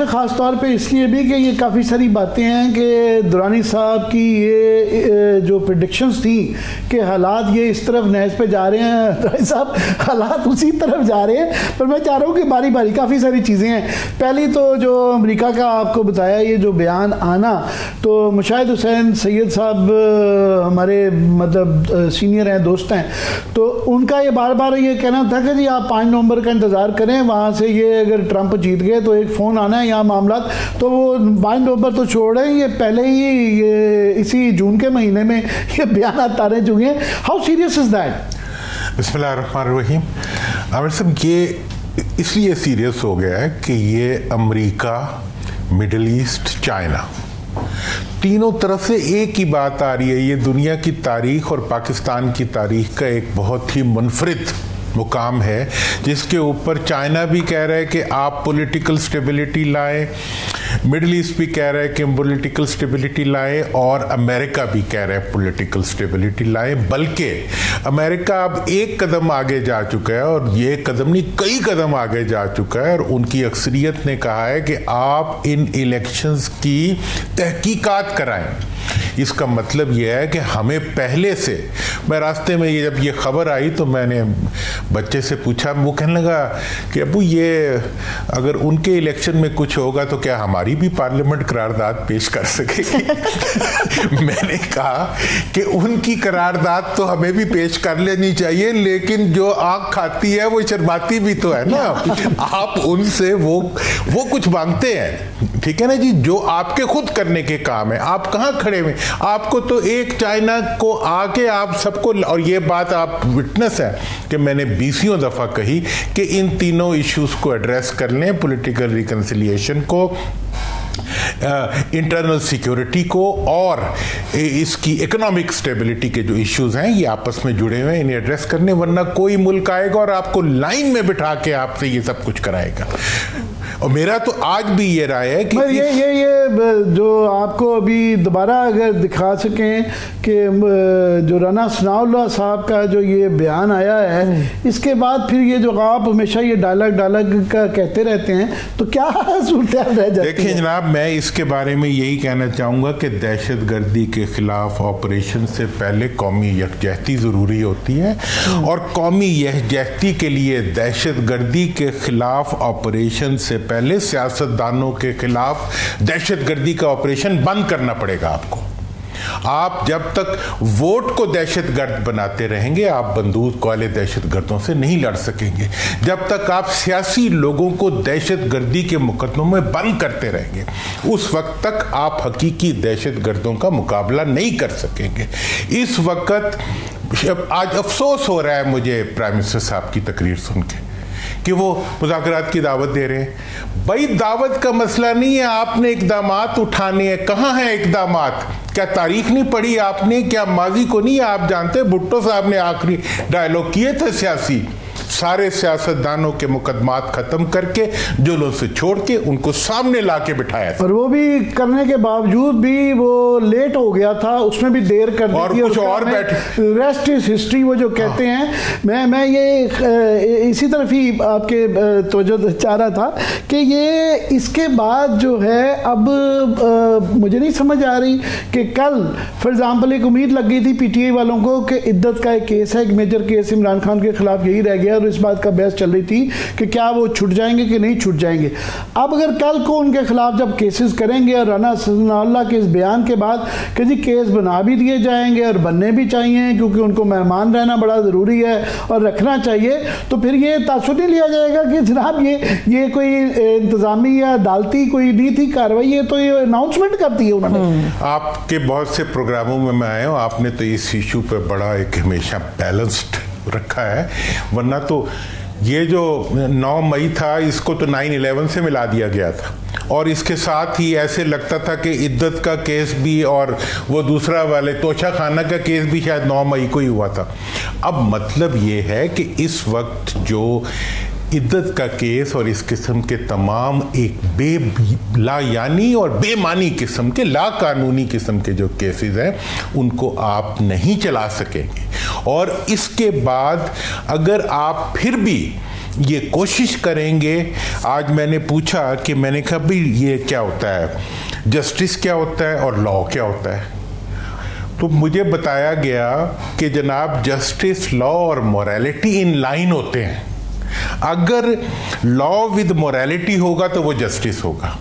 ख़ास तौर पे इसलिए भी कि ये काफ़ी सारी बातें हैं कि दुरानी साहब की ये जो प्रेडिक्शंस थी कि हालात ये इस तरफ नहज पे जा रहे हैं, दुरानी साहब हालात उसी तरफ जा रहे हैं। पर मैं चाह रहा हूँ कि बारी बारी काफ़ी सारी चीज़ें हैं। पहली तो जो अमेरिका का आपको बताया ये जो बयान आना, तो मुशाहिद हुसैन सैयद साहब हमारे मतलब सीनियर हैं, दोस्त हैं, तो उनका ये बार बार ये कहना था कि जी आप 5 नवंबर का इंतज़ार करें, वहाँ से ये अगर ट्रंप जीत गए तो एक फ़ोन आना है यहाँ मामला। तो वो 5 नवंबर तो छोड़ रहे हैं, ये पहले ही ये इसी जून के महीने में ये बयान तारे चुके हैं। How serious is that? बिस्मिल्लाहिर्रहमानिर्रहीम। आमिर साहब, ये इसलिए सीरियस हो गया है कि ये अमेरिका, मिडिल ईस्ट, चाइना, तीनों तरफ से एक ही बात आ रही है। ये दुनिया की तारीख और पाकिस्तान की तारीख का एक बहुत ही मुनफरिद मुकाम है, जिसके ऊपर चाइना भी कह रहा है कि आप पॉलिटिकल स्टेबिलिटी लाएं, मिडिल ईस्ट भी कह रहा है कि पॉलिटिकल स्टेबिलिटी लाएं, और अमेरिका भी कह रहा है पॉलिटिकल स्टेबिलिटी लाएं। बल्कि अमेरिका अब एक कदम आगे जा चुका है, और ये कदम नहीं कई कदम आगे जा चुका है, और उनकी अक्सरियत ने कहा है कि आप इन इलेक्शंस की तहकीकात कराएं। इसका मतलब यह है कि हमें पहले से, मैं रास्ते में जब ये खबर आई तो मैंने बच्चे से पूछा, वो कहने लगा कि अबू ये अगर उनके इलेक्शन में कुछ होगा तो क्या हमारी भी पार्लियामेंट करारदाद पेश कर सकेगी? मैंने कहा कि उनकी करारदाद तो हमें भी पेश कर लेनी चाहिए, लेकिन जो आँख खाती है वो शर्माती भी तो है ना। आप उनसे वो कुछ मांगते हैं, ठीक है ना जी, जो आपके खुद करने के काम है। आप कहाँ खड़े हुए, आपको तो एक चाइना को आके आप सबको, और ये बात आप विटनेस है कि मैंने 20वीं दफ़ा कही कि इन तीनों इश्यूज को एड्रेस कर लें, पॉलिटिकल रिकन्सिलिएशन को, इंटरनल सिक्योरिटी को, और इसकी इकोनॉमिक स्टेबिलिटी के जो इश्यूज हैं ये आपस में जुड़े हुए हैं, इन्हें एड्रेस करने, वरना कोई मुल्क आएगा और आपको लाइन में बिठा के आपसे ये सब कुछ कराएगा। और मेरा तो आज भी ये राय है कि ये जो आपको अभी दोबारा अगर दिखा सकें कि जो राना सनाउल्लाह साहब का जो ये बयान आया है, इसके बाद फिर ये जो आप हमेशा ये डायलॉग का कहते रहते हैं, तो क्या सूरत रह जाती है? देखिए जनाब, मैं इसके बारे में यही कहना चाहूँगा कि दहशतगर्दी के खिलाफ ऑपरेशन से पहले कौमी यकजहती ज़रूरी होती है, और कौमी यकजहती के लिए दहशतगर्दी के खिलाफ ऑपरेशन से पहले सियासतदानों के खिलाफ दहशतगर्दी का ऑपरेशन बंद करना पड़ेगा आपको। आप जब तक वोट को दहशतगर्द बनाते रहेंगे, आप बंदूक वाले दहशतगर्दों से नहीं लड़ सकेंगे। जब तक आप सियासी लोगों को दहशतगर्दी के मुकदमों में बंद करते रहेंगे, उस वक्त तक आप हकीकी दहशतगर्दों का मुकाबला नहीं कर सकेंगे। इस वक्त आज अफसोस हो रहा है मुझे प्राइम मिनिस्टर साहब की तकरीर सुन के कि वो मुज़ाकरात की दावत दे रहे हैं। भाई दावत का मसला नहीं है, आपने इक़दामात उठाने हैं। कहाँ हैं इक़दामात? क्या तारीख नहीं पढ़ी आपने? क्या माजी को नहीं आप जानते? भुट्टो साहब ने आखिरी डायलॉग किए थे सियासी, सारे सियासतदानों के मुकदमात खत्म करके, जुल्म से छोड़ के उनको सामने ला के बिठाया था, और वो भी करने के बावजूद भी वो लेट हो गया था, उसमें भी देर कर दी और थी, कुछ और बैठे। रेस्ट इज हिस्ट्री वो जो कहते हैं। मैं ये इसी तरफ ही आपके तवज्जो चाह रहा था कि ये इसके बाद जो है अब मुझे नहीं समझ आ रही कि कल फॉर एग्जाम्पल एक उम्मीद लग गई थी पीटीआई वालों को कि इद्दत का एक केस है, एक मेजर केस इमरान खान के खिलाफ यही रह गया, और इस बात का बहस चल रही थी कि क्या वो छूट जाएंगे कि नहीं छूट जाएंगे। अब अगर कल को उनके खिलाफ जब केसेस करेंगे और राना सनाउल्लाह के इस बयान के बाद कि जी केस बना भी दिए जाएंगे और बनने भी चाहिए क्योंकि उनको मेहमान रहना बड़ा ज़रूरी है और रखना चाहिए, तो फिर ये तासुर नहीं लिया जाएगा कि जनाब ये कोई इंतज़ामी या अदालती कोई नहीं थी कार्रवाई, ये तो ये अनाउंसमेंट करती है उन्होंने। आपके बहुत से प्रोग्रामों में मैं आया हूँ, आपने तो इस इशू पर बड़ा एक हमेशा बैलेंस्ड रखा है, वरना तो ये जो 9 मई था इसको तो 9/11 से मिला दिया गया था, और इसके साथ ही ऐसे लगता था कि इद्दत का केस भी और वो दूसरा वाले तोशा खाना का केस भी शायद 9 मई को ही हुआ था। अब मतलब ये है कि इस वक्त जो इद्दत का केस और इस किस्म के तमाम एक लायानी और बेमानी किस्म के लाकानूनी किस्म के जो केसेस हैं उनको आप नहीं चला सकेंगे। और इसके बाद अगर आप फिर भी ये कोशिश करेंगे। आज मैंने पूछा कि मैंने कहा भाई ये क्या होता है, जस्टिस क्या होता है और लॉ क्या होता है, तो मुझे बताया गया कि जनाब जस्टिस, लॉ और मोरालिटी इन लाइन होते हैं। अगर लॉ विद मोरालिटी होगा तो वो जस्टिस होगा,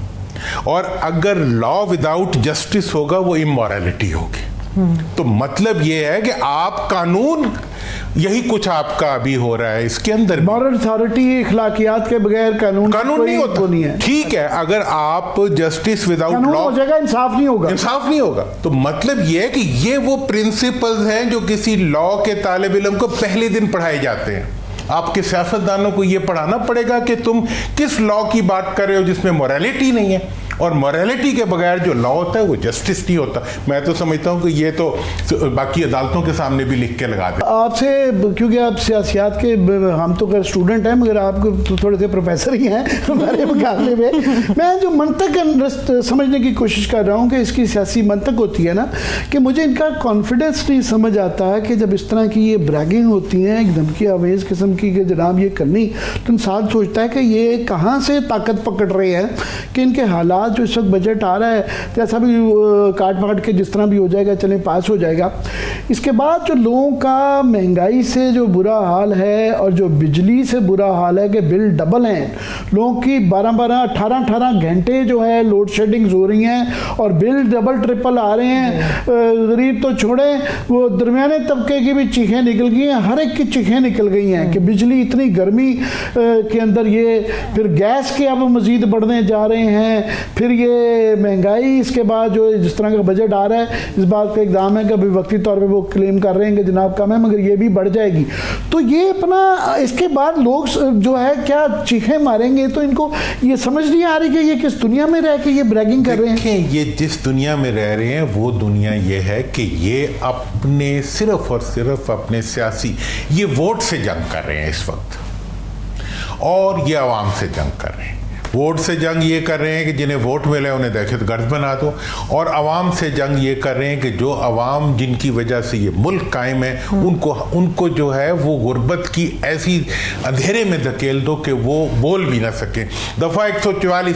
और अगर लॉ विदाउट जस्टिस होगा वो इमोरालिटी होगी। तो मतलब ये है कि आप कानून, यही कुछ आपका अभी हो रहा है इसके अंदर। मॉरल अथॉरिटी, इखलाकियात के बगैर कानून नहीं होता। नहीं है। ठीक है, अगर आप जस्टिस विदाउट लॉ हो जाएगा, इंसाफ नहीं होगा। इंसाफ नहीं होगा। तो मतलब ये है कि ये वो प्रिंसिपल्स हैं जो किसी लॉ के तालिब इल्म को पहले दिन पढ़ाए जाते हैं। आपके सियासतदानों को ये पढ़ाना पड़ेगा कि तुम किस लॉ की बात कर रहे हो जिसमें मोरालिटी नहीं है, और मोरालिटी के बगैर जो लॉ होता है वो जस्टिस नहीं होता। मैं तो समझता हूँ कि ये तो बाकी अदालतों के सामने भी लिख के लगा दे। आपसे, क्योंकि आप सियासियात के, हम तो खैर स्टूडेंट हैं मगर आप तो थोड़े से प्रोफेसर ही हैं हमारे मुकाबले में। मैं जो मंतक समझने की कोशिश कर रहा हूँ कि इसकी सियासी मंतक होती है ना, कि मुझे इनका कॉन्फिडेंस नहीं समझ आता है कि जब इस तरह की ये ब्रैगिंग होती है, एक धमकी आवेज किस्म की कि जनाब ये करनी, तो इंसान सोचता है कि ये कहाँ से ताकत पकड़ रहे हैं कि इनके हालात जो इस वक्त बजट आ रहा है जैसा भी काट पाट के जिस तरह भी हो जाएगा, चले पास हो जाएगा। इसके बाद जो लोगों का महंगाई से जो बुरा हाल है और जो बिजली से बुरा हाल है कि बिल डबल हैं, लोगों की 12-12, 18-18 घंटे जो है लोड शेडिंग्स हो रही हैं और बिल डबल ट्रिपल आ रहे हैं। गरीब तो छोड़े, वो दरमियाने तबके की भी चीखें निकल गई हैं, हर एक की चीखें निकल गई हैं कि बिजली इतनी गर्मी के अंदर ये, फिर गैस के अब मज़ीद बढ़ने जा रहे हैं, फिर ये महंगाई, इसके बाद जो जिस तरह का बजट आ रहा है इस बात का इक़दाम है कि अभी वक्ती तौर पे वो क्लेम कर रहे हैं कि जनाब कम है मगर ये भी बढ़ जाएगी। तो ये अपना, इसके बाद लोग जो है क्या चीखें मारेंगे, तो इनको ये समझ नहीं आ रही कि ये किस दुनिया में रह के ये ब्रैगिंग कर रहे हैं। ये जिस दुनिया में रह रहे हैं वो दुनिया ये है कि ये अपने सिर्फ और सिर्फ अपने सियासी, ये वोट से जंग कर रहे हैं इस वक्त, और ये आवाम से जंग कर रहे हैं। वोट से जंग ये कर रहे हैं कि जिन्हें वोट मिले उन्हें दहशतगर्द बना दो, और अवाम से जंग ये कर रहे हैं कि जो अवाम जिनकी वजह से ये मुल्क कायम है उनको जो है वो गुर्बत की ऐसी अंधेरे में धकेल दो कि वो बोल भी ना सके। दफ़ा 144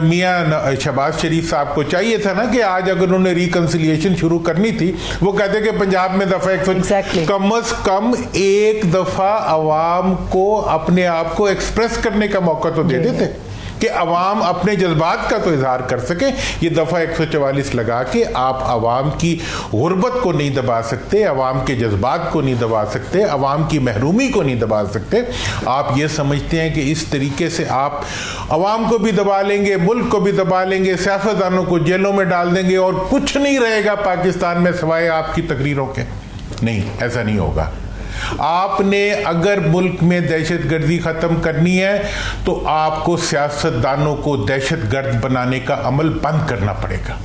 मियाँ शहबाज शरीफ साहब को चाहिए था ना कि आज अगर उन्होंने रिकन्सिलिएशन शुरू करनी थी, वो कहते कि पंजाब में दफ़ा 100 कम अज कम एक दफ़ा अवाम को अपने आप को एक्सप्रेस करने का मौका दे देते कि अवाम अपने जज्बात का तो इजहार कर सके। ये दफ़ा 144 लगा के आप अवाम की गुर्बत को नहीं दबा सकते, अवाम के जज्बात को नहीं दबा सकते, अवाम की महरूमी को नहीं दबा सकते। आप ये समझते हैं कि इस तरीके से आप अवाम को भी दबा लेंगे, मुल्क को भी दबा लेंगे, सियासतदानों को जेलों में डाल देंगे और कुछ नहीं रहेगा पाकिस्तान में सिवाय आपकी तकरीरों के। नहीं, ऐसा नहीं होगा। आपने अगर मुल्क में दहशतगर्दी ख़त्म करनी है तो आपको सियासतदानों को दहशतगर्द बनाने का अमल बंद करना पड़ेगा।